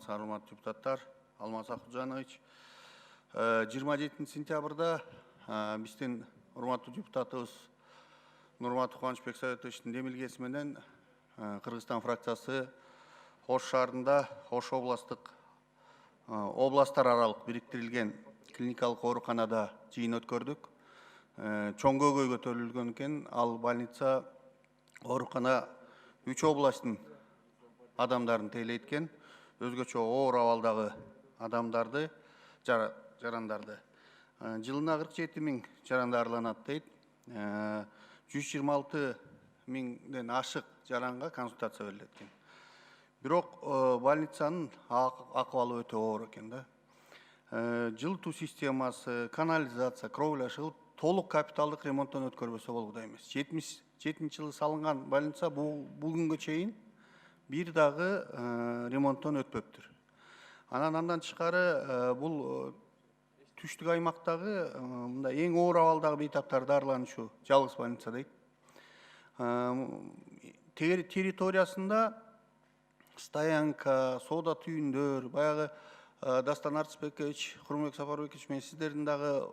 саламатсыздар, урматтуу депутаттар. Алмаз Акылжанович. 27 сентябрда биздин урматтуу депутатыбыз Нурматов Кубанычбек Советовичтин демилгеси менен Кыргызстан фракциясы Ош шаарында Ош областтар аралык бириктирилген клиникалык ооруканада жыйын өткөрдүк. Чоң көйгөй көтөрүлгөн экен. Ал больница оорукана 3 областтын адамдарын тейлейт. Өзгөчө оор абалдагы адамдарды, жарандарды. Жылына 47 000 жарандарланат дейт. 126 000ден ашык жаранга консультация берилет экен. Бирок больницанын акыбалы өтө оор экен да. Жылытуу системасы, канализация, кровляшы толук капиталдык ремонттон өткөрбөсө болгудай эмес. 77-жылы салынган больница бүгүнгө чейин бир дагы ремонттон өтпөптүр. Андан тышкары бул түштүк аймактагы эң оор абалдагы бейтаптар дарылануучу жалгыз больница дейт. Территориясында стоянка, соода түйүндөр, баягы Дастан Арцбекович, Хурмек Сапарбекович, мен сиздердин дагы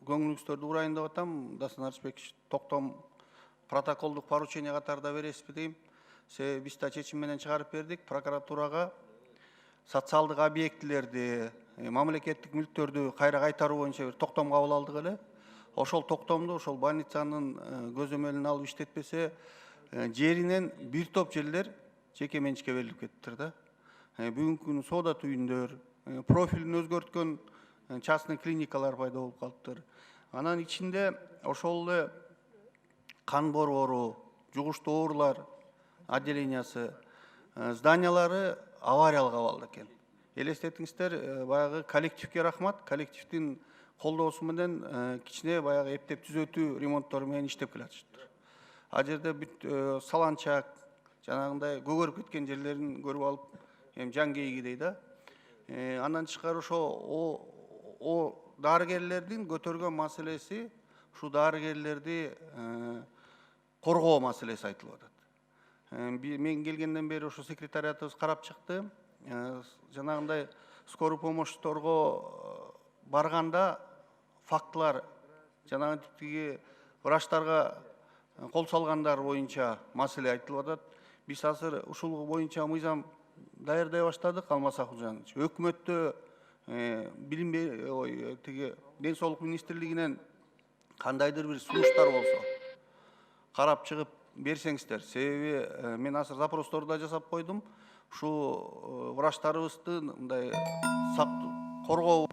көңүлүңүздөрдү урайын деп атам. Дастан Арцбекович токтом протоколдук поручение катарында бересизби дейм. Биз да чечим менен чыгарып бердик. Прокуратурага социалдык объектилерди, мамлекеттик мүлктөрдү кайра кайтаруу боюнча бир токтом кабыл алдык эле. Ошол токтомду ошол больницанын көзөмөлүн алып иштетпесе, жеринен бир топ жерлер жеке менчикке берилип кетиптир да. Бүгүнкү күнү соода түйүндөр, профилин өзгөрткөн частный клиникалар пайда болуп калыптыр. Анан ичинде ошол эле кан борбору, жугуштуу оорулар отделениясы, зданиялары авариялык абалда экен. Элестетиңиздер, баягы коллективге рахмат. Коллективдин колдоосу менен кичине баягы эптеп түзөтүү ремонттору менен иштеп келатышыптыр. Ал жерде бүт саланчак, жанагындай көгөрүп кеткен жерлерин көрүп алып, жан кейгидей да. Андан тышкары ошо дарыгерлердин көтөргөн маселеси, ушу дарыгерлерди коргоо маселеси айтылып атат. Мен келгенден бери ошо секретариатыбыз карап чыкты. Жанагындай скорый помощьторго барганда фактылар, жанагы типтеги врачтарга кол салгандар боюнча маселе айтылып атат. Биз азыр ушул боюнча мыйзам даярдай баштадык, Алмаз Акылжанович. Өкмөттө Ден соолук министрлигинен кандайдыр бир сунуштар болсо карап чыгып берсеңиздер. Себеби мен азыр запросторду да жасап койдум. Ушу врачтарыбызды мындай коргоо